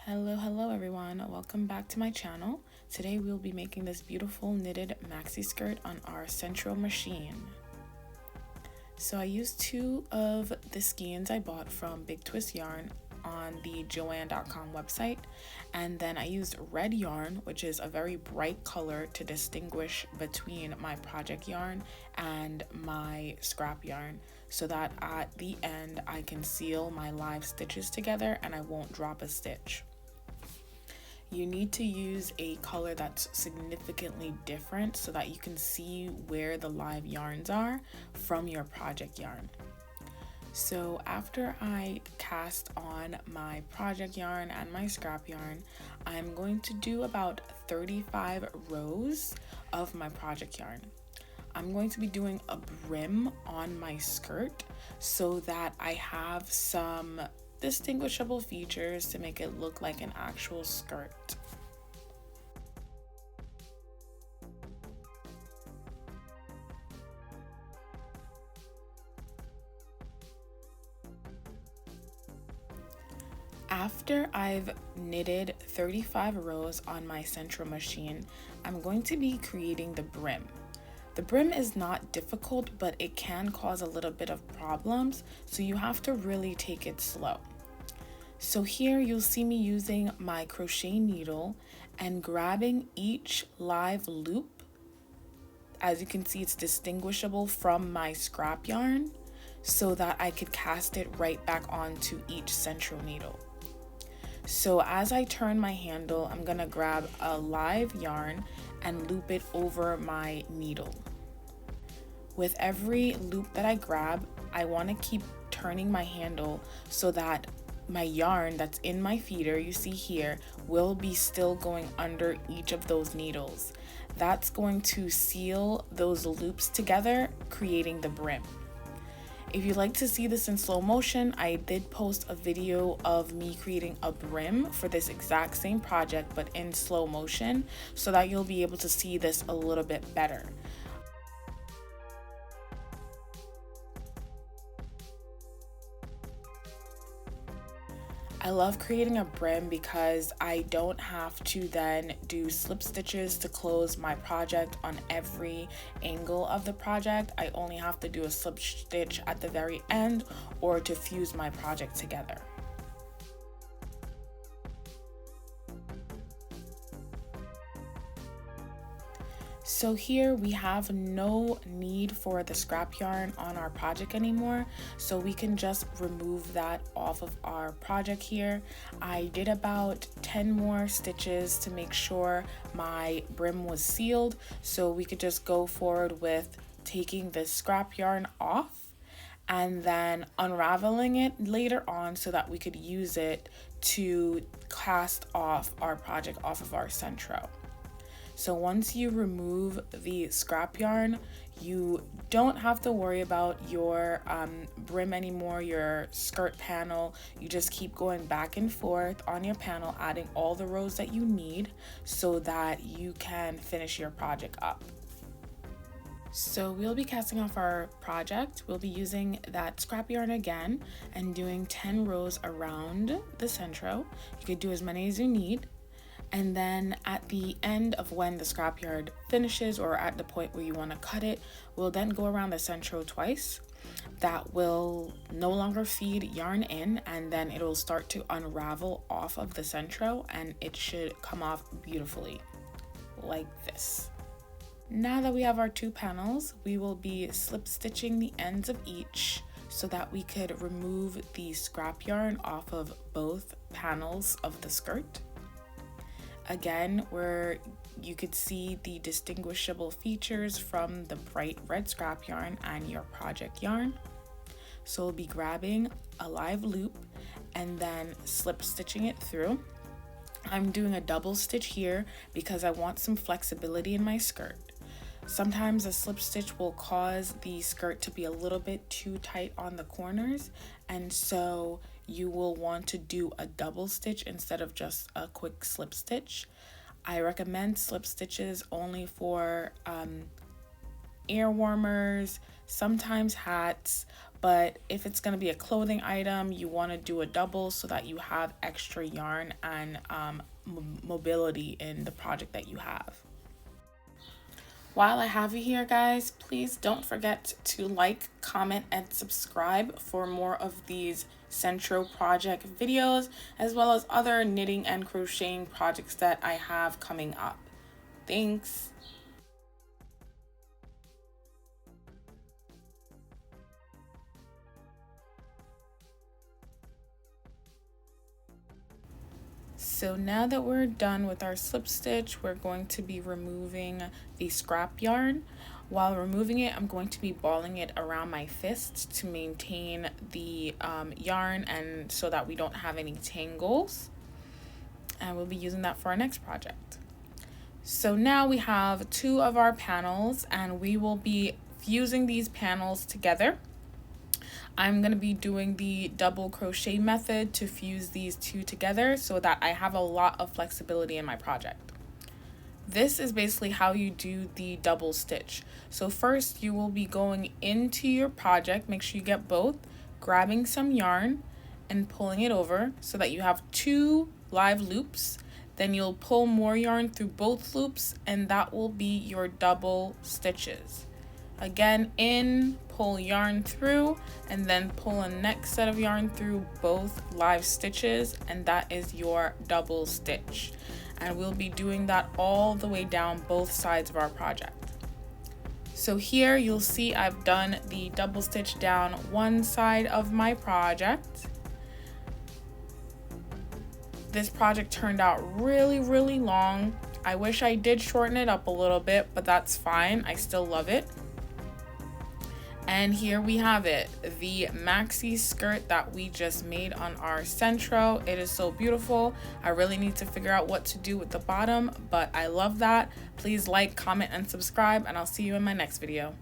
Hello everyone, welcome back to my channel. Today we'll be making this beautiful knitted maxi skirt on our Sentro machine. So I used two of the skeins I bought from Big Twist Yarn on the joann.com website, and then I used red yarn, which is a very bright color, to distinguish between my project yarn and my scrap yarn, so that at the end I can seal my live stitches together and I won't drop a stitch. You need to use a color that's significantly different so that you can see where the live yarns are from your project yarn. So after I cast on my project yarn and my scrap yarn, I'm going to do about 35 rows of my project yarn. I'm going to be doing a brim on my skirt so that I have some distinguishable features to make it look like an actual skirt. After I've knitted 35 rows on my Sentro machine, I'm going to be creating the brim. The brim is not difficult, but it can cause a little bit of problems, so you have to really take it slow. So here you'll see me using my crochet needle and grabbing each live loop. As you can see, it's distinguishable from my scrap yarn so that I could cast it right back onto each Sentro needle. So as I turn my handle, I'm gonna grab a live yarn and loop it over my needle. With every loop that I grab, I want to keep turning my handle so that my yarn that's in my feeder, you see here, will be still going under each of those needles. That's going to seal those loops together, creating the brim. If you'd like to see this in slow motion, I did post a video of me creating a brim for this exact same project, but in slow motion, so that you'll be able to see this a little bit better. I love creating a brim because I don't have to then do slip stitches to close my project on every angle of the project. I only have to do a slip stitch at the very end or to fuse my project together. So here we have no need for the scrap yarn on our project anymore, so we can just remove that off of our project here. I did about 10 more stitches to make sure my brim was sealed, so we could just go forward with taking the scrap yarn off and then unraveling it later on so that we could use it to cast off our project off of our Sentro. So once you remove the scrap yarn, you don't have to worry about your brim anymore, your skirt panel. You just keep going back and forth on your panel, adding all the rows that you need so that you can finish your project up. So we'll be casting off our project. We'll be using that scrap yarn again and doing 10 rows around the Sentro. You could do as many as you need. And then at the end of when the scrap yarn finishes, or at the point where you want to cut it, we'll then go around the Sentro twice. That will no longer feed yarn in, and then it'll start to unravel off of the Sentro, and it should come off beautifully like this. Now that we have our two panels, we will be slip stitching the ends of each so that we could remove the scrap yarn off of both panels of the skirt. Again, where you could see the distinguishable features from the bright red scrap yarn and your project yarn. So we'll be grabbing a live loop and then slip stitching it through. I'm doing a double stitch here because I want some flexibility in my skirt. Sometimes a slip stitch will cause the skirt to be a little bit too tight on the corners, and so you will want to do a double stitch instead of just a quick slip stitch. I recommend slip stitches only for ear warmers, sometimes hats, but if it's going to be a clothing item, you want to do a double so that you have extra yarn and mobility in the project that you have. While I have you here, guys, please don't forget to like, comment, and subscribe for more of these Sentro project videos, as well as other knitting and crocheting projects that I have coming up. Thanks. So now that we're done with our slip stitch, we're going to be removing the scrap yarn. While removing it, I'm going to be balling it around my fist to maintain the yarn and so that we don't have any tangles. And we'll be using that for our next project. So now we have 2 of our panels and we will be fusing these panels together. I'm going to be doing the double crochet method to fuse these 2 together so that I have a lot of flexibility in my project. This is basically how you do the double stitch. So first you will be going into your project, make sure you get both, grabbing some yarn and pulling it over so that you have 2 live loops. Then you'll pull more yarn through both loops and that will be your double stitches. Again, in, pull yarn through, and then pull a next set of yarn through both live stitches, and that is your double stitch. And we'll be doing that all the way down both sides of our project. So here you'll see I've done the double stitch down one side of my project. This project turned out really long. I wish I did shorten it up a little bit, but that's fine. I still love it. And here we have it, the maxi skirt that we just made on our Sentro. It is so beautiful. I really need to figure out what to do with the bottom, but I love that. Please like, comment, and subscribe, and I'll see you in my next video.